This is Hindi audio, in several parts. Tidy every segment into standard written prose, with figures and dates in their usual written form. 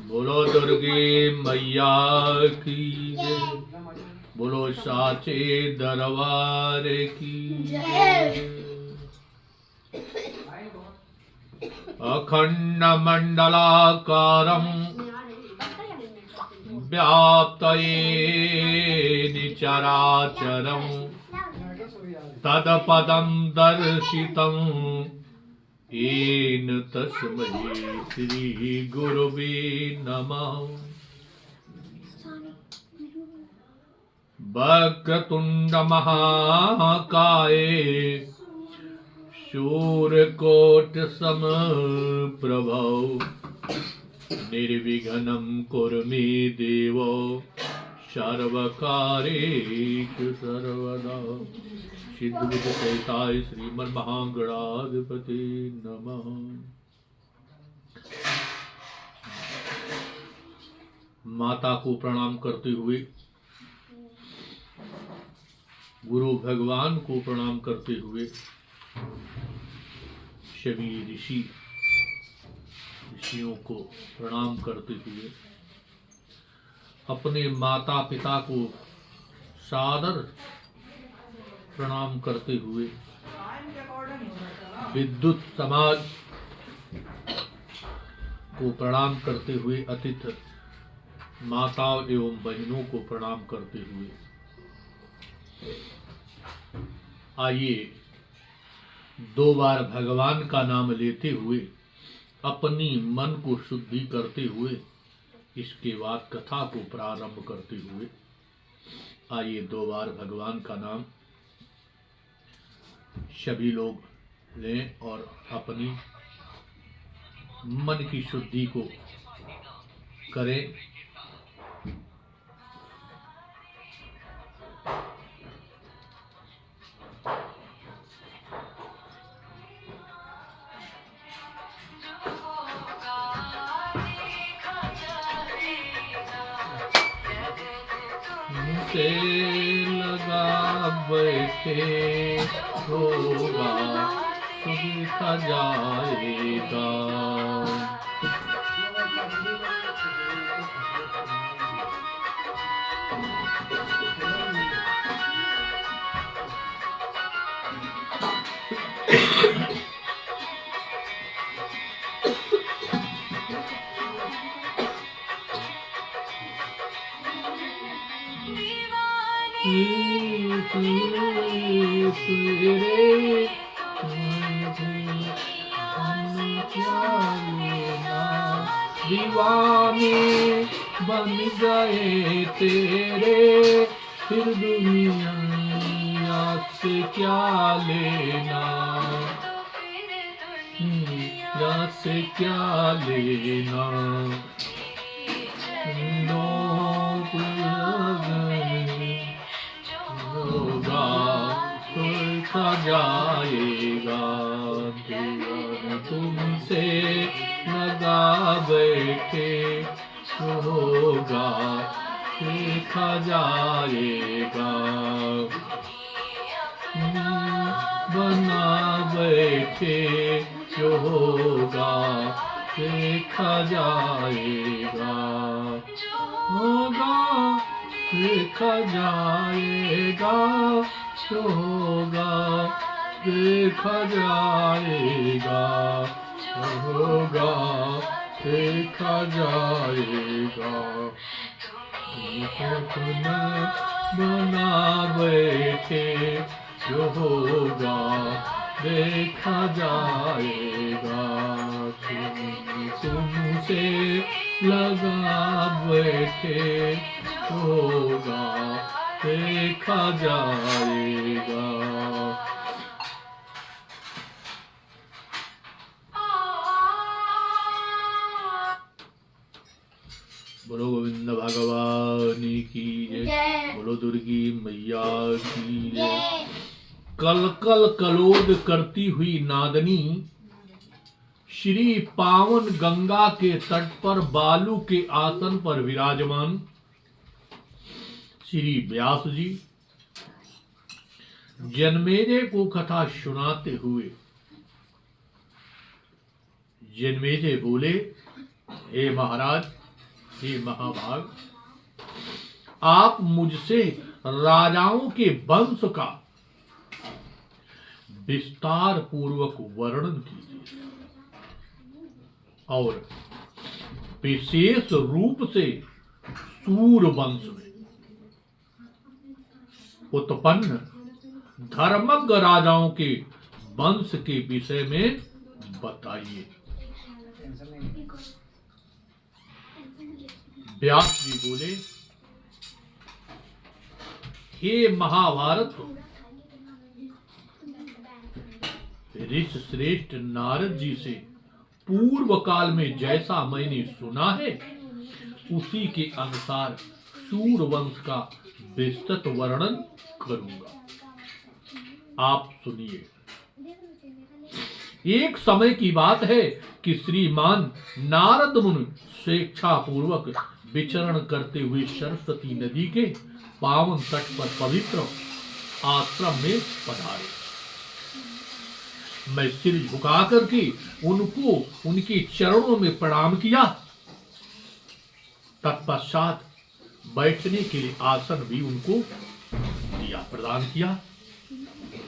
बोलो दुर्गे मैया की जय। बोलो साचे दरबार की जय। अखंड मंडलाकारं व्याप्तयेन चराचरं तत्पदं दर्शितं येन तस्मै श्री गुरुवे नमः। वक्रतुंड महाकाय शूरकोट समप्रभ निर्विघ्नं कुरु मे देव सर्वकार्येषु सर्वदा। सिद्धबुद्धसहिताय श्रीमन्महागणाधिपते नमः। माता को प्रणाम करते हुए, गुरु भगवान को प्रणाम करते हुए, सभी ऋषियों को प्रणाम करते हुए, अपने माता पिता को सादर प्रणाम करते हुए, विद्युत समाज को प्रणाम करते हुए, अतिथि माताओं एवं बहनों को प्रणाम करते हुए, आइए 2 बार भगवान का नाम लेते हुए, अपनी मन को शुद्धि करते हुए, इसके बाद कथा को प्रारंभ करते हुए, आइए 2 बार भगवान का नाम सभी लोग लें और अपनी मन की शुद्धि को करें। से लगा बैठे होगा तो देखा जाएगा। दीवाने बन गए तेरे, फिर दुनिया से क्या लेना, दुनिया से क्या लेना। होगा तो खा जाएगा, तुमसे लगा बैठे होगा देखा जाएगा। बना बैठे जो होगा देखा जाएगा, होगा देखा जाएगा, जो होगा देखा जाएगा, होगा देखा जाएगा। अपना बना बैठे जो होगा देखा जाएगा, तुमसे लगा बैठे होगा देखा जाएगा। बोलो गोविंद भगवान की जय। बोलो दुर्गी मैया की जय। कल कल कलोद करती हुई नादनी श्री पावन गंगा के तट पर बालू के आसन पर विराजमान श्री व्यास जी जनमेजय को कथा सुनाते हुए जनमेजय बोले, हे महाराज, हे महाभाग, आप मुझसे राजाओं के वंश का विस्तार पूर्वक वर्णन कीजिए और विशेष रूप से सूर वंश में उत्पन्न धर्मज्ञ राजाओं के वंश के विषय में बताइए। व्यास जी बोले, हे महाभारत, ऋषि श्रेष्ठ नारद जी से पूर्व काल में जैसा मैंने सुना है उसी के अनुसार शूर वंश का विस्तृत वर्णन करूंगा। आप सुनिए। एक समय की बात है कि श्रीमान नारद मुनि स्वेच्छा पूर्वक विचरण करते हुए सरस्वती नदी के पावन तट पर पवित्र आश्रम में पधारे। मैं सिर झुका करके उनको उनके चरणों में प्रणाम किया। तत्पश्चात बैठने के लिए आसन भी उनको दिया, प्रदान किया।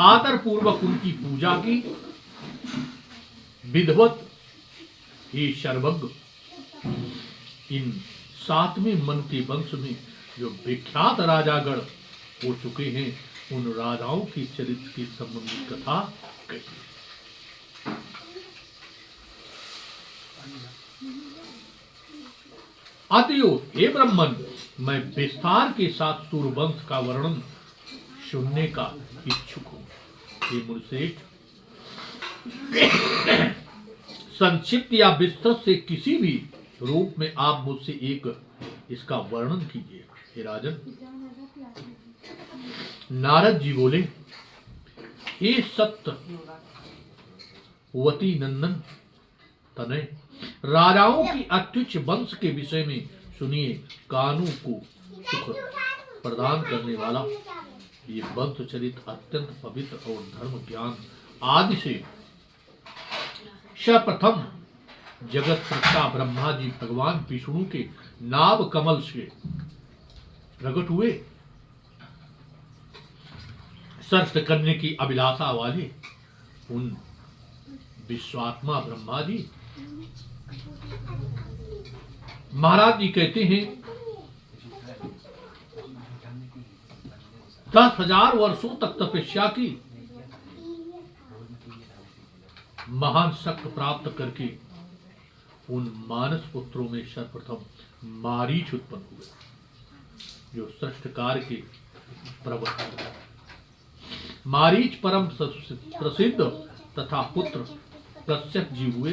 आदर पूर्वक उनकी पूजा की। विधिवत हे सर्वज्ञ, इन सातवें मन के वंश में जो विख्यात राजागण हो चुके हैं उन राजाओं के चरित्र की संबंधित कथा कही। अतएव हे ब्राह्मण, मैं विस्तार के साथ सूरवंश का वर्णन सुनने का इच्छुक हूं। हे मुनिश्रेष्ठ, संक्षिप्त या विस्तृत से किसी भी रूप में आप मुझसे एक इसका वर्णन कीजिए। हे राजन। नारद जी बोले, हे सत्यवती नंदन तनय, राजाओं की अत्युच्च वंश के विषय में सुनिए। कानों को सुख प्रदान करने वाला ये वंश चरित्र अत्यंत पवित्र और धर्म ज्ञान आदि से सर्वप्रथम जगत सृष्टा ब्रह्मा जी भगवान विष्णु के नाभ कमल से प्रकट हुए। सृष्टि करने की अभिलाषा वाले उन विश्वात्मा ब्रह्मा जी महाराज जी कहते हैं 10,000 वर्षों तक तपस्या की, महान शक्ति प्राप्त करके उन मानस पुत्रों में सर्वप्रथम मारीच उत्पन्न हुए जो श्रेष्ठ कार्य के प्रवर्तक। मारीच परम प्रसिद्ध तथा पुत्र कश्यप जी हुए।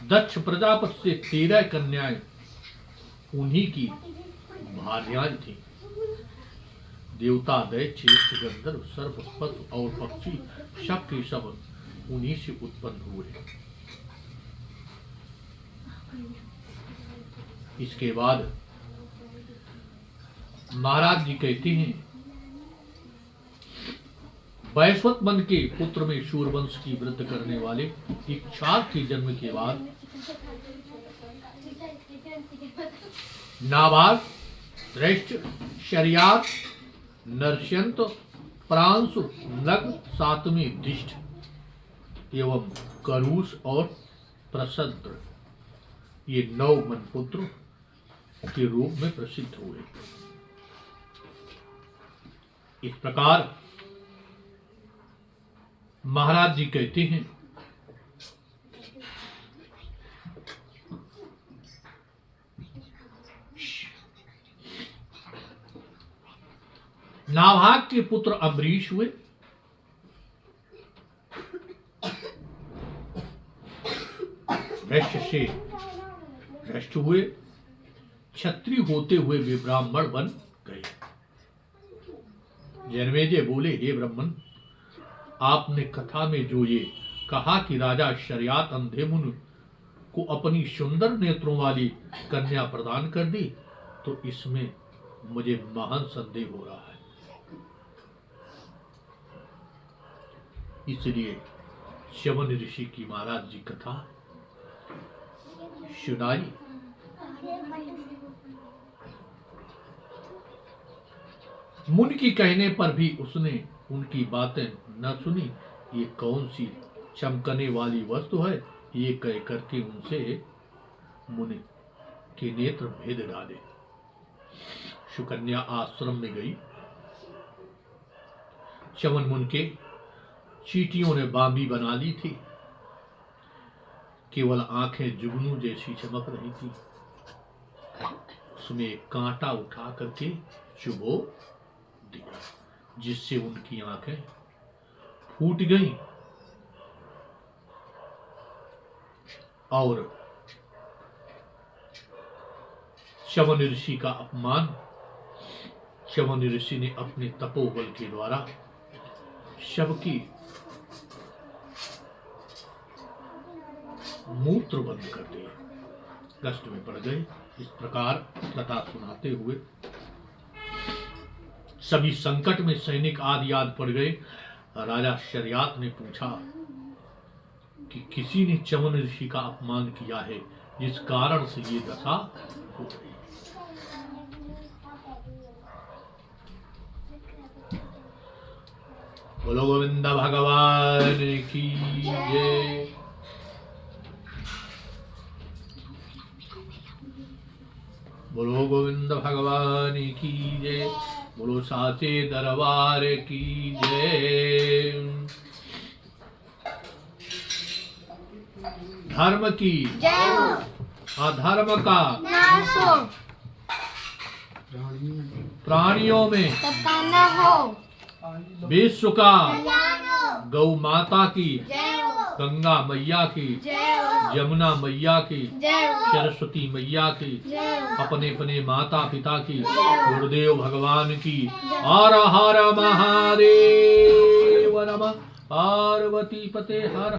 दक्ष प्रजापति से 13 कन्याएं उन्हीं की भार्याएं थी। देवता दैत्य यक्ष गंधर्व सर्प पशु और पक्षी सब के सब उन्हीं से उत्पन्न हुए। इसके बाद महाराज जी कहते हैं, वैश्वत मन के पुत्र में शूरवंश की वृद्धि करने वाले इक्षाक के जन्म के बाद नाभाग, श्रेष्ठ, शर्यात, नरस्यंत, प्रांशु, नग, सातवें दिष्ट एवं करूष और प्रसद्र ये 9 मनपुत्र के रूप में प्रसिद्ध हुए। इस प्रकार महाराज जी कहते हैं, नाभाग के पुत्र अम्बरीश हुए। वैश्य से श्रेष्ठ हुए। क्षत्रिय होते हुए वे ब्राह्मण बन गए। जनमेजय बोले, हे ब्राह्मण, आपने कथा में जो ये कहा कि राजा शर्यात अंधेमुन को अपनी सुंदर नेत्रों वाली कन्या प्रदान कर दी, तो इसमें मुझे महान संदेह हो रहा है। इसलिए शवन ऋषि की महाराज जी कथा सुनाई। मुनि की कहने पर भी उसने उनकी बातें न सुनी। ये कौन सी चमकने वाली वस्तु है, ये कह करके उनसे मुनि के नेत्र भेद डाले। सुकन्या आश्रम में गई। च्यवन मुनि के चींटियों ने बांबी बना ली थी, केवल आंखें जुगनू जैसी चमक रही थी। उसमें एक कांटा उठा करके चुभो दिया, जिससे उनकी आंखें फूट गईं और च्यवन ऋषि का अपमान। च्यवन ऋषि ने अपने तपोबल के द्वारा शव की मूत्र बंद कर दिए। कष्ट में पड़ गए। इस प्रकार कथा सुनाते हुए सभी संकट में सैनिक आदि याद पड़ गए। राजा शर्यात ने पूछा कि किसी ने च्यवन ऋषि का अपमान किया है, जिस कारण से ये दशा हो रही। बोलो गोविंद भगवान की जय। बोलो गोविंद भगवान की जय। बोलो साचे दरबार की जय। धर्म की जय हो। अधर्म का नाश हो। प्राणियों में सबका न हो। विश्व का कल्याण हो। गौ माता की, जय हो। गंगा मैया की, जय हो। यमुना मैया की, जय हो। सरस्वती मैया की, जय हो। अपने अपने माता पिता की, गुरुदेव भगवान की। हर हर महादेव नमः। पार्वती पते हर